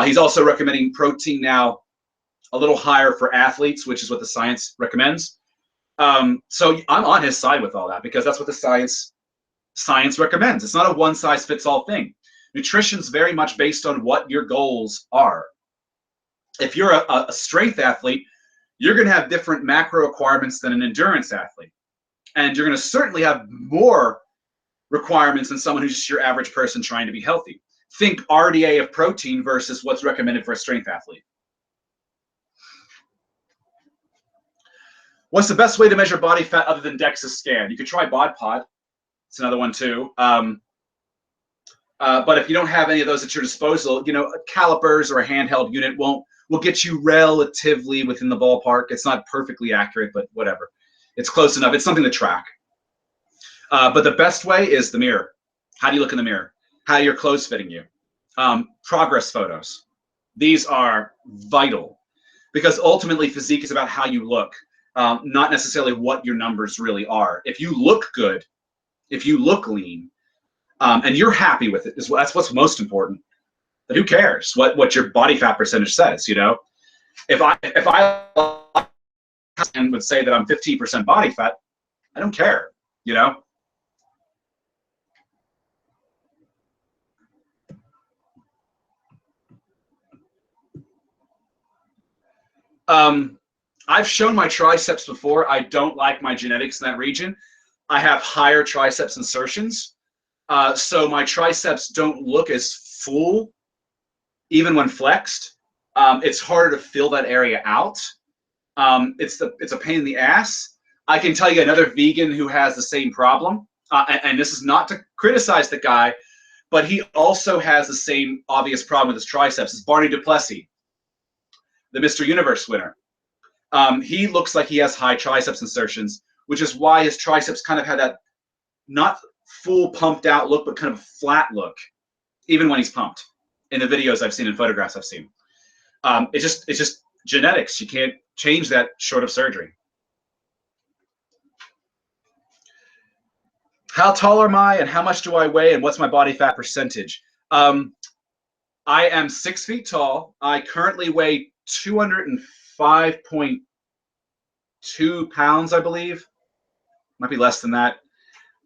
He's also recommending protein now a little higher for athletes, which is what the science recommends. So I'm on his side with all that, because that's what the science recommends. It's not a one-size-fits-all thing. Nutrition's very much based on what your goals are. If you're a strength athlete, you're going to have different macro requirements than an endurance athlete. And you're going to certainly have more requirements than someone who's just your average person trying to be healthy. Think RDA of protein versus what's recommended for a strength athlete. What's the best way to measure body fat other than DEXA scan? You could try BodPod. It's another one too. But if you don't have any of those at your disposal, calipers or a handheld unit will get you relatively within the ballpark. It's not perfectly accurate, but whatever. It's close enough. It's something to track. But the best way is the mirror. How do you look in the mirror? How are your clothes fitting you? Progress photos. These are vital because ultimately physique is about how you look, not necessarily what your numbers really are. If you look good, if you look lean, and you're happy with it, that's what's most important. But who cares what your body fat percentage says? If I would say that I'm 15% body fat, I don't care. I've shown my triceps before. I don't like my genetics in that region. I have higher triceps insertions. So my triceps don't look as full even when flexed. It's harder to fill that area out. It's a pain in the ass. I can tell you another vegan who has the same problem, and this is not to criticize the guy, but he also has the same obvious problem with his triceps. It's Barney Duplessis, the Mr. Universe winner. He looks like he has high triceps insertions, which is why his triceps kind of had that not full pumped out look, but kind of flat look, even when he's pumped. In the videos I've seen and photographs I've seen, it's just genetics. You can't change that short of surgery. How tall am I, and how much do I weigh, and what's my body fat percentage? I am 6 feet tall. I currently weigh 205.2 pounds, I believe. Might be less than that.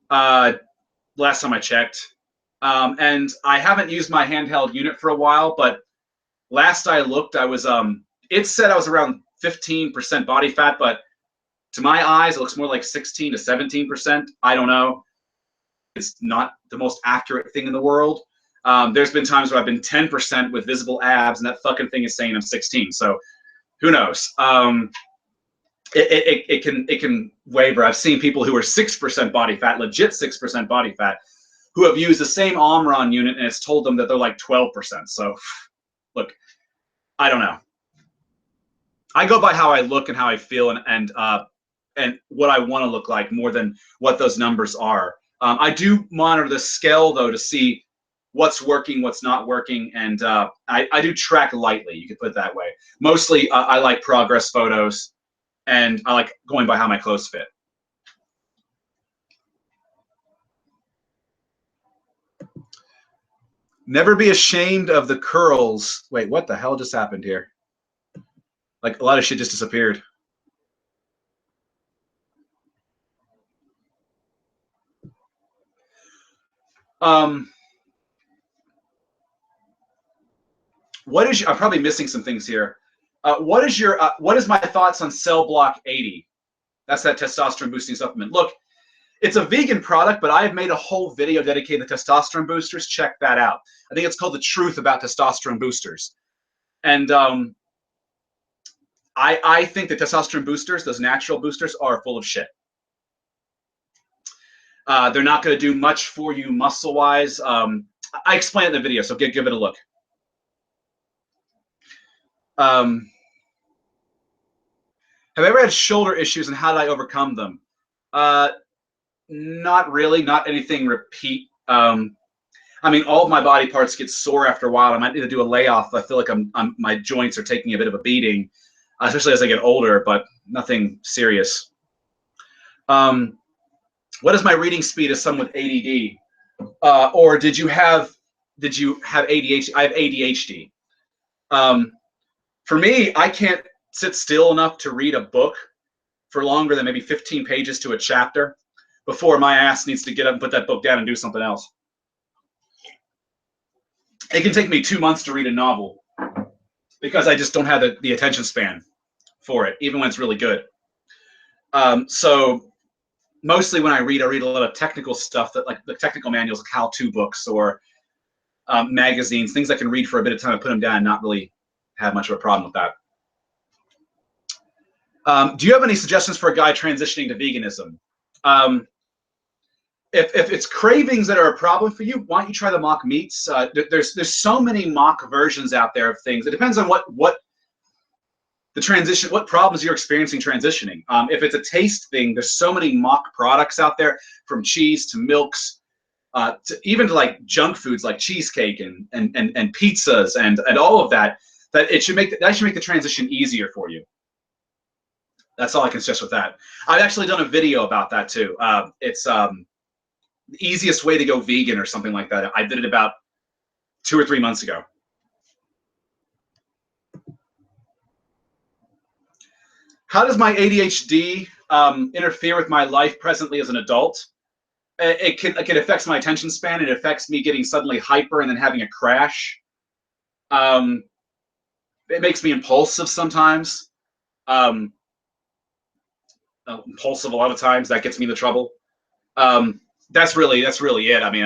Last time I checked. And I haven't used my handheld unit for a while, but last I looked, I was, it said I was around 15% body fat, but to my eyes, it looks more like 16 to 17%. I don't know. It's not the most accurate thing in the world. There's been times where I've been 10% with visible abs, and that fucking thing is saying I'm 16. So who knows? It can waver. I've seen people who are 6% body fat, legit 6% body fat, who have used the same Omron unit and it's told them that they're like 12%. So look, I don't know. I go by how I look and how I feel and what I want to look like more than what those numbers are. I do monitor the scale though to see what's working, what's not working, and I do track lightly, you could put it that way. Mostly I like progress photos, and I like going by how my clothes fit. Never be ashamed of the curls. Wait, what the hell just happened here? Like a lot of shit just disappeared. What is I'm probably missing some things here. What is my thoughts on Cell Block 80? That's that testosterone boosting supplement. Look, it's a vegan product, but I have made a whole video dedicated to testosterone boosters. Check that out. I think it's called The Truth About Testosterone Boosters. And I think the testosterone boosters, those natural boosters, are full of shit. They're not going to do much for you muscle-wise. I explain it in the video, so give it a look. Have I ever had shoulder issues, and how did I overcome them? Not really, not anything repeat. I mean, all of my body parts get sore after a while. I might need to do a layoff. I feel like my joints are taking a bit of a beating, especially as I get older, but nothing serious. What is my reading speed as someone with ADD? Or did you have ADHD? I have ADHD. For me, I can't sit still enough to read a book for longer than maybe 15 pages to a chapter before my ass needs to get up and put that book down and do something else. It can take me 2 months to read a novel because I just don't have the attention span for it, even when it's really good. So mostly when I read a lot of technical stuff, that like the technical manuals, like how-to books or magazines, things I can read for a bit of time and put them down and not really have much of a problem with that. Do you have any suggestions for a guy transitioning to veganism? If it's cravings that are a problem for you, why don't you try the mock meats? There's so many mock versions out there of things. It depends on what the transition, what problems you're experiencing transitioning. If it's a taste thing, there's so many mock products out there, from cheese to milks, to even to like junk foods like cheesecake and pizzas and all of that. That should make the transition easier for you. That's all I can suggest with that. I've actually done a video about that too. It's the easiest way to go vegan or something like that. I did it about 2 or 3 months ago. How does my ADHD interfere with my life presently as an adult? It affects my attention span. It affects me getting suddenly hyper and then having a crash. It makes me impulsive sometimes. Impulsive a lot of times. That gets me into trouble. That's really it. I mean,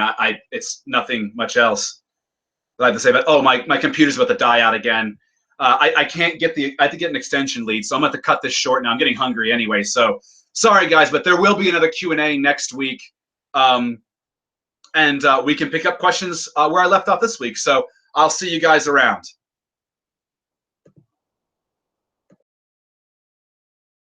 it's nothing much else that I have to say about. Oh, my computer's about to die out again. I can't get I have to get an extension lead, so I'm going to cut this short now. I'm getting hungry anyway, so sorry guys, but there will be another Q&A next week, and we can pick up questions where I left off this week. So I'll see you guys around.